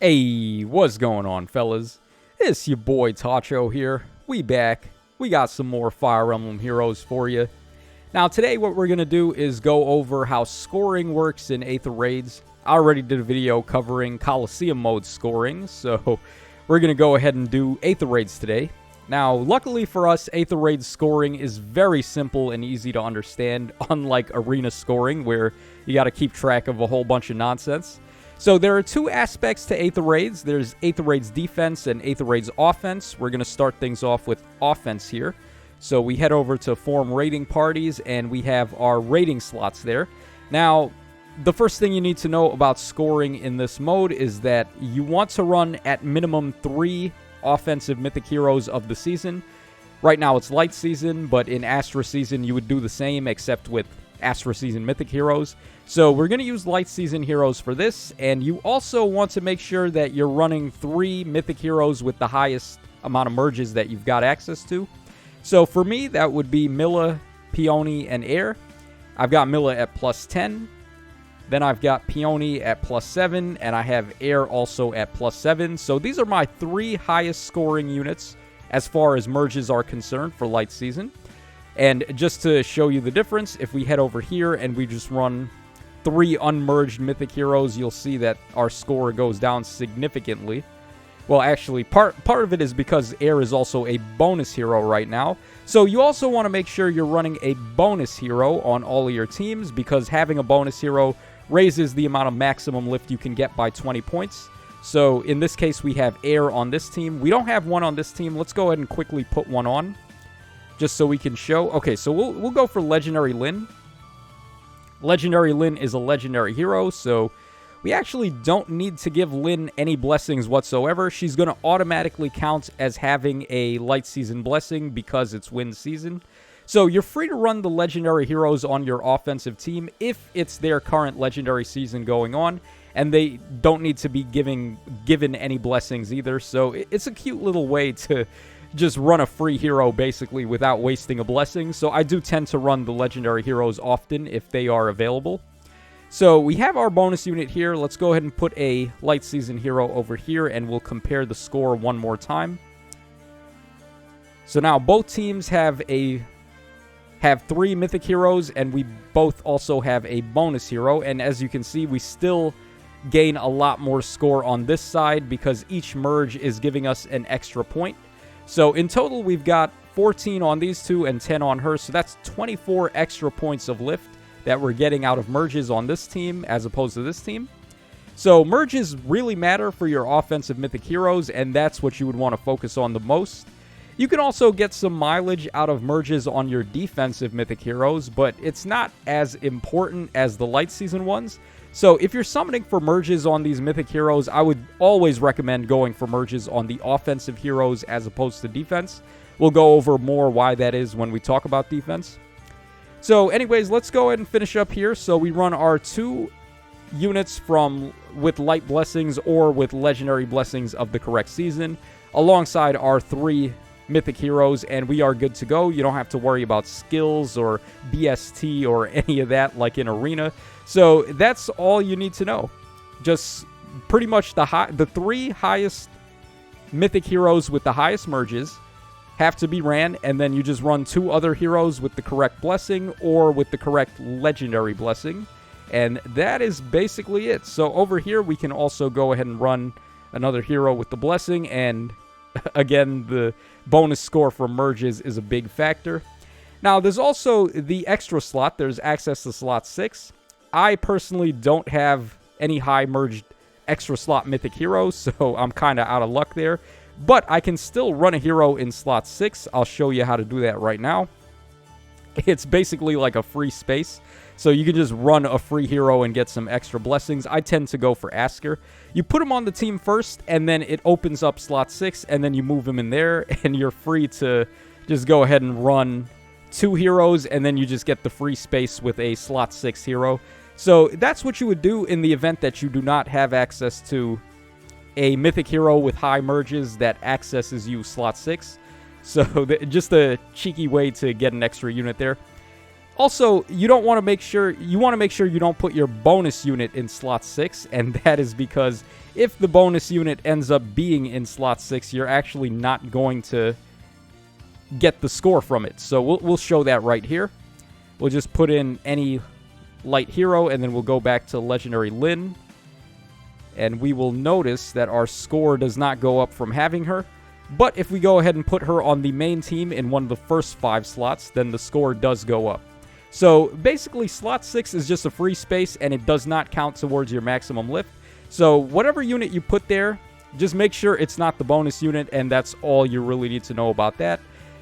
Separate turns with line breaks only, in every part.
Hey, what's going on, fellas? It's your boy Tacho here. We back. We got some more Fire Emblem Heroes for you. Now, today what we're going to do is go over how scoring works in Aether Raids. I already did a video covering Coliseum mode scoring, so we're going to go ahead and do Aether Raids today. Now, luckily for us, Aether Raids scoring is very simple and easy to understand, unlike arena scoring, where you got to keep track of a whole bunch of nonsense. So there are two aspects to Aether Raids. There's Aether Raids defense and Aether Raids offense. We're going to start things off with offense here. So we head over to form raiding parties, and we have our raiding slots there. Now, the first thing you need to know about scoring in this mode is that you want to run at minimum 3 offensive mythic heroes of the season. Right now it's light season, but in Astra season you would do the same, except with Astra season mythic heroes. So we're going to use light season heroes for this, and you also want to make sure that you're running 3 mythic heroes with the highest amount of merges that you've got access to. So for me, that would be Milla, Peony, and Air. I've got Milla at plus 10. Then I've got Peony at plus 7, and I have Air also at plus 7. So these are my 3 highest scoring units as far as merges are concerned for light season. And just to show you the difference, if we head over here and we just run 3 unmerged mythic heroes, you'll see that our score goes down significantly. Well, actually, part of it is because Air is also a bonus hero right now. So you also want to make sure you're running a bonus hero on all of your teams, because having a bonus hero raises the amount of maximum lift you can get by 20 points. So in this case, we have Air on this team. We don't have one on this team. Let's go ahead and quickly put one on, just so we can show. Okay, so we'll go for Legendary Lyn. Legendary Lyn is a legendary hero, so we actually don't need to give Lyn any blessings whatsoever. She's going to automatically count as having a light season blessing because it's wind season. So you're free to run the legendary heroes on your offensive team if it's their current legendary season going on, and they don't need to be given any blessings either. So it's a cute little way to just run a free hero basically without wasting a blessing. So I do tend to run the legendary heroes often if they are available. So we have our bonus unit here. Let's go ahead and put a light season hero over here, and we'll compare the score one more time. So now both teams have 3 mythic heroes, and we both also have a bonus hero. And as you can see, we still gain a lot more score on this side because each merge is giving us an extra point. So in total, we've got 14 on these two and 10 on her. So that's 24 extra points of lift that we're getting out of merges on this team as opposed to this team. So merges really matter for your offensive mythic heroes, and that's what you would want to focus on the most. You can also get some mileage out of merges on your defensive mythic heroes, but it's not as important as the light season ones. So if you're summoning for merges on these mythic heroes, I would always recommend going for merges on the offensive heroes as opposed to defense. We'll go over more why that is when we talk about defense. So anyways, let's go ahead and finish up here. So we run our 2 units with light blessings or with legendary blessings of the correct season alongside our 3 mythic heroes, and we are good to go. You don't have to worry about skills or BST or any of that like in arena. So that's all you need to know. Just pretty much the 3 highest mythic heroes with the highest merges have to be ran, and then you just run 2 other heroes with the correct blessing or with the correct legendary blessing, and that is basically it. So over here we can also go ahead and run another hero with the blessing, and again, the bonus score for merges is a big factor. Now, there's also the extra slot. There's access to slot 6. I personally don't have any high merged extra slot mythic heroes, so I'm kind of out of luck there. But I can still run a hero in slot 6. I'll show you how to do that right now. It's basically like a free space. So you can just run a free hero and get some extra blessings. I tend to go for Asker. You put him on the team first, and then it opens up slot 6, and then you move him in there, and you're free to just go ahead and run 2 heroes, and then you just get the free space with a slot 6 hero. So that's what you would do in the event that you do not have access to a mythic hero with high merges that accesses you slot 6. So just a cheeky way to get an extra unit there. Also, you want to make sure you don't put your bonus unit in slot 6, and that is because if the bonus unit ends up being in slot 6, you're actually not going to get the score from it. So we'll show that right here. We'll just put in any light hero, and then we'll go back to Legendary Lyn. And we will notice that our score does not go up from having her. But if we go ahead and put her on the main team in one of the first 5 slots, then the score does go up. So basically, slot 6 is just a free space, and it does not count towards your maximum lift. So whatever unit you put there, just make sure it's not the bonus unit, and that's all you really need to know about that.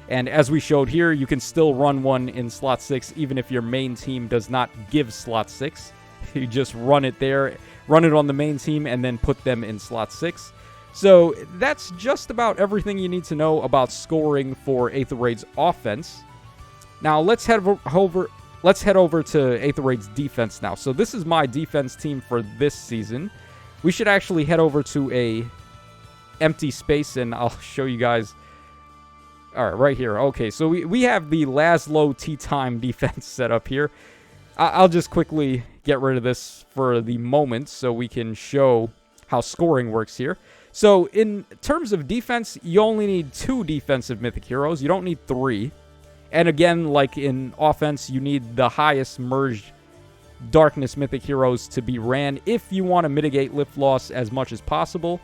And as we showed here, you can still run one in slot 6 even if your main team does not give slot 6. You just run it there, run it on the main team, and then put them in slot 6. So that's just about everything you need to know about scoring for Aether Raids offense. Now let's head over to Aether Raids defense now. So this is my defense team for this season. We should actually head over to a empty space, and I'll show you guys. All right, right here. Okay, so we have the Laszlo Tea Time defense set up here. I'll just quickly get rid of this for the moment so we can show how scoring works here. So in terms of defense, you only need 2 defensive mythic heroes. You don't need 3. And again, like in offense, you need the highest merged darkness mythic heroes to be ran if you want to mitigate lift loss as much as possible.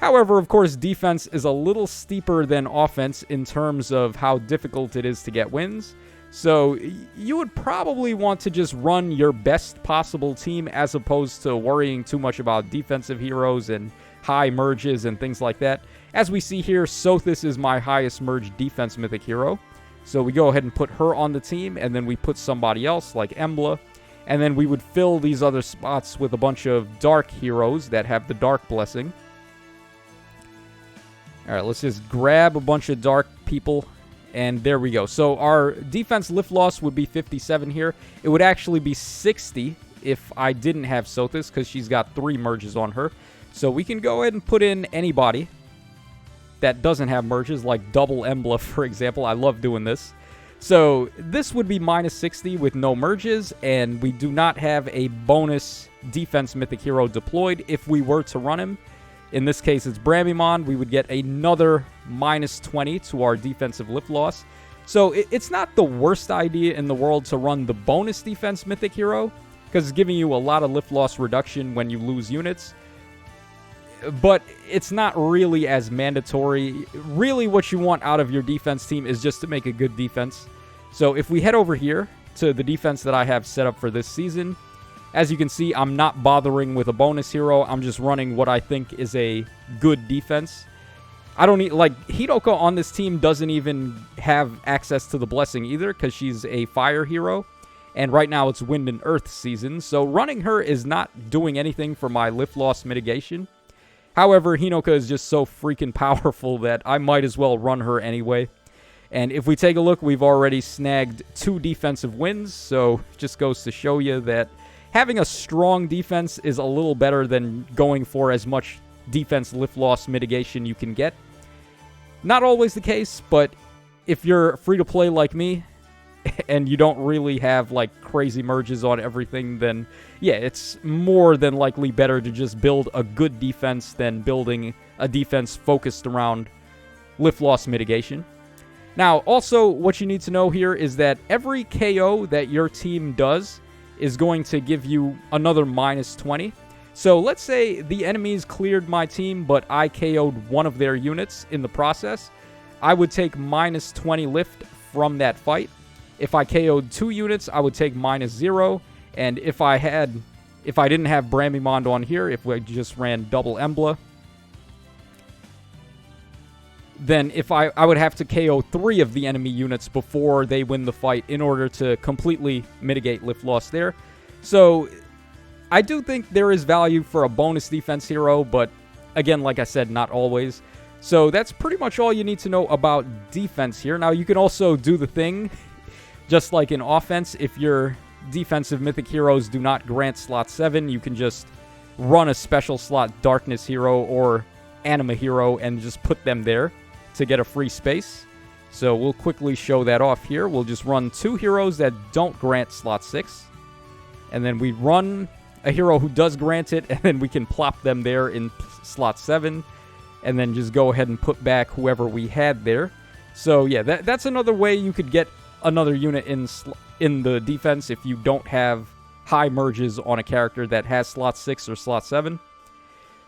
However, of course, defense is a little steeper than offense in terms of how difficult it is to get wins. So you would probably want to just run your best possible team as opposed to worrying too much about defensive heroes and high merges and things like that. As we see here, Sothis is my highest merged defense mythic hero. So we go ahead and put her on the team, and then we put somebody else like Emblem, and then we would fill these other spots with a bunch of dark heroes that have the dark blessing. All right, let's just grab a bunch of dark people, and there we go. So our defense lift loss would be 57 here. It would actually be 60 if I didn't have Sothis, because she's got 3 merges on her. So we can go ahead and put in anybody that doesn't have merges, like double Emblem, for example. I love doing this. So this would be minus 60 with no merges, and we do not have a bonus defense mythic hero deployed if we were to run him. In this case, it's Bramimon. We would get another minus 20 to our defensive lift loss. So it's not the worst idea in the world to run the bonus defense mythic hero, because it's giving you a lot of lift loss reduction when you lose units. But it's not really as mandatory. Really, what you want out of your defense team is just to make a good defense. So if we head over here to the defense that I have set up for this season, as you can see, I'm not bothering with a bonus hero. I'm just running what I think is a good defense. I don't need, like, Hidoko on this team doesn't even have access to the blessing either, because she's a fire hero. And right now it's wind and earth season. So running her is not doing anything for my lift loss mitigation. However, Hinoka is just so freaking powerful that I might as well run her anyway. And if we take a look, we've already snagged 2 defensive wins. So it just goes to show you that having a strong defense is a little better than going for as much defense lift loss mitigation you can get. Not always the case, but if you're free to play like me, and you don't really have like crazy merges on everything, then yeah, it's more than likely better to just build a good defense than building a defense focused around lift loss mitigation. Now, also, what you need to know here is that every KO that your team does is going to give you another minus 20. So let's say the enemies cleared my team, but I KO'd one of their units in the process. I would take minus 20 lift from that fight. If I KO'd 2 units, I would take minus 0. And if I didn't have Bramimond on here, if we just ran double Emblem, then I would have to KO 3 of the enemy units before they win the fight in order to completely mitigate lift loss there. So I do think there is value for a bonus defense hero, but again, like I said, not always. So that's pretty much all you need to know about defense here. Now, you can also do the thing, just like in offense, if your defensive mythic heroes do not grant slot 7, you can just run a special slot darkness hero or anima hero and just put them there to get a free space. So we'll quickly show that off here. We'll just run 2 heroes that don't grant slot 6. And then we run a hero who does grant it, and then we can plop them there in slot 7. And then just go ahead and put back whoever we had there. So yeah, that's another way you could get another unit in the defense if you don't have high merges on a character that has slot 6 or slot 7.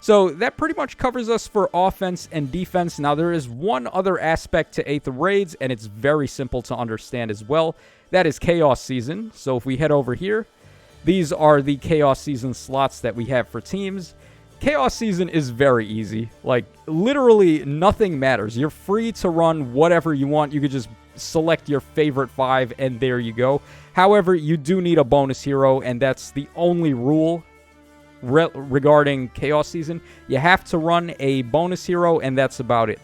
So that pretty much covers us for offense and defense. Now there is one other aspect to Aether Raids, and it's very simple to understand as well. That is Chaos Season. So if we head over here, these are the Chaos Season slots that we have for teams. Chaos Season is very easy. Like, literally nothing matters. You're free to run whatever you want. You could just select your favorite 5, and there you go. However, you do need a bonus hero, and that's the only rule regarding Chaos Season. You have to run a bonus hero, and that's about it.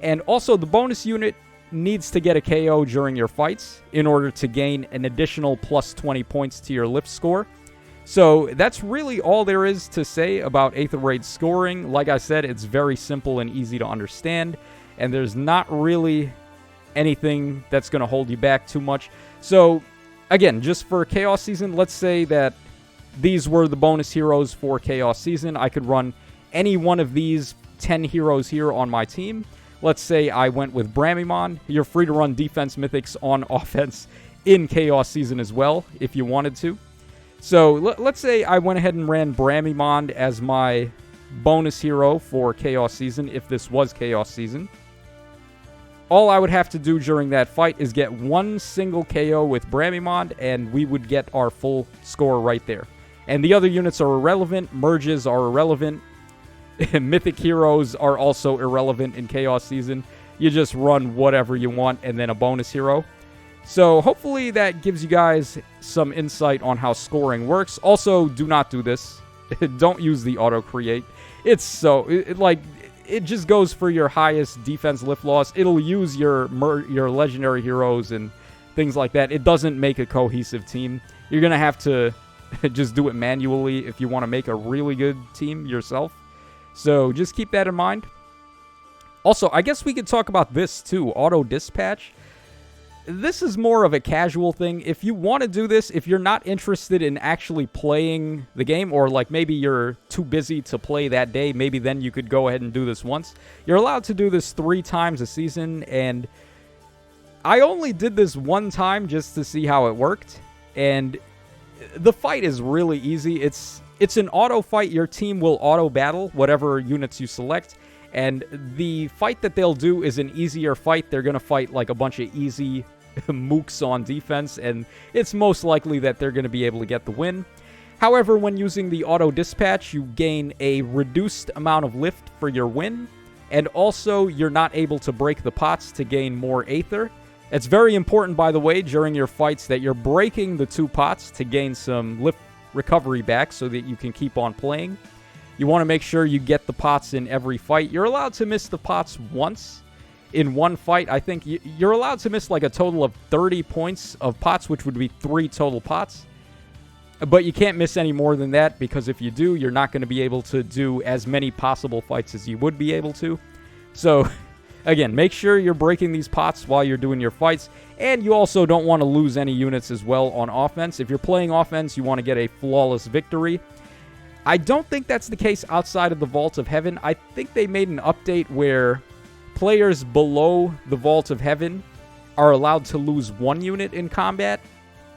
And also, the bonus unit needs to get a KO during your fights in order to gain an additional plus 20 points to your lift score. So that's really all there is to say about Aether Raid scoring. Like I said, it's very simple and easy to understand, and there's not really anything that's going to hold you back too much. So again, just for Chaos Season, let's say that these were the bonus heroes for Chaos Season. I could run any one of these 10 heroes here on my team. Let's say I went with Bramimon. You're free to run defense mythics on offense in Chaos Season as well, if you wanted to. So let's say I went ahead and ran Bramimon as my bonus hero for Chaos Season, if this was Chaos Season. All I would have to do during that fight is get one single KO with Bramimon, and we would get our full score right there. And the other units are irrelevant. Merges are irrelevant. Mythic heroes are also irrelevant in Chaos Season. You just run whatever you want and then a bonus hero. So hopefully that gives you guys some insight on how scoring works. Also, do not do this. Don't use the auto-create. It's so... It just goes for your highest defense lift loss. It'll use your legendary heroes and things like that. It doesn't make a cohesive team. You're going to have to just do it manually if you want to make a really good team yourself. So just keep that in mind. Also, I guess we could talk about this too, auto dispatch. This is more of a casual thing. If you want to do this, if you're not interested in actually playing the game, or like maybe you're too busy to play that day, maybe then you could go ahead and do this once. You're allowed to do this 3 times a season, and I only did this one time just to see how it worked, and the fight is really easy. It's an auto fight. Your team will auto battle whatever units you select, and the fight that they'll do is an easier fight. They're going to fight like a bunch of easy mooks on defense, and it's most likely that they're going to be able to get the win. However, when using the auto dispatch, you gain a reduced amount of lift for your win, and also you're not able to break the pots to gain more Aether. It's very important, by the way, during your fights that you're breaking the 2 pots to gain some lift recovery back so that you can keep on playing. You want to make sure you get the pots in every fight. You're allowed to miss the pots once in one fight. I think you're allowed to miss like a total of 30 points of pots, which would be 3 total pots. But you can't miss any more than that, because if you do, you're not going to be able to do as many possible fights as you would be able to. So, again, make sure you're breaking these pots while you're doing your fights. And you also don't want to lose any units as well on offense. If you're playing offense, you want to get a flawless victory. I don't think that's the case outside of the Vault of Heaven. I think they made an update where players below the Vault of Heaven are allowed to lose 1 unit in combat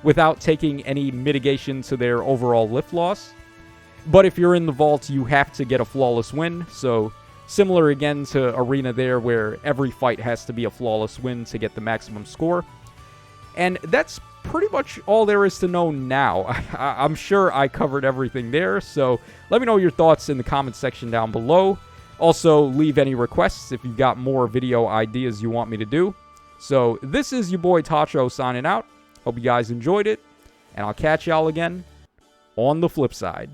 without taking any mitigation to their overall lift loss. But if you're in the vault, you have to get a flawless win. So similar again to Arena there, where every fight has to be a flawless win to get the maximum score. And that's pretty much all there is to know now. I'm sure I covered everything there, so let me know your thoughts in the comment section down below. Also, leave any requests if you've got more video ideas you want me to do. So, this is your boy Tacho signing out. Hope you guys enjoyed it, and I'll catch y'all again on the flip side.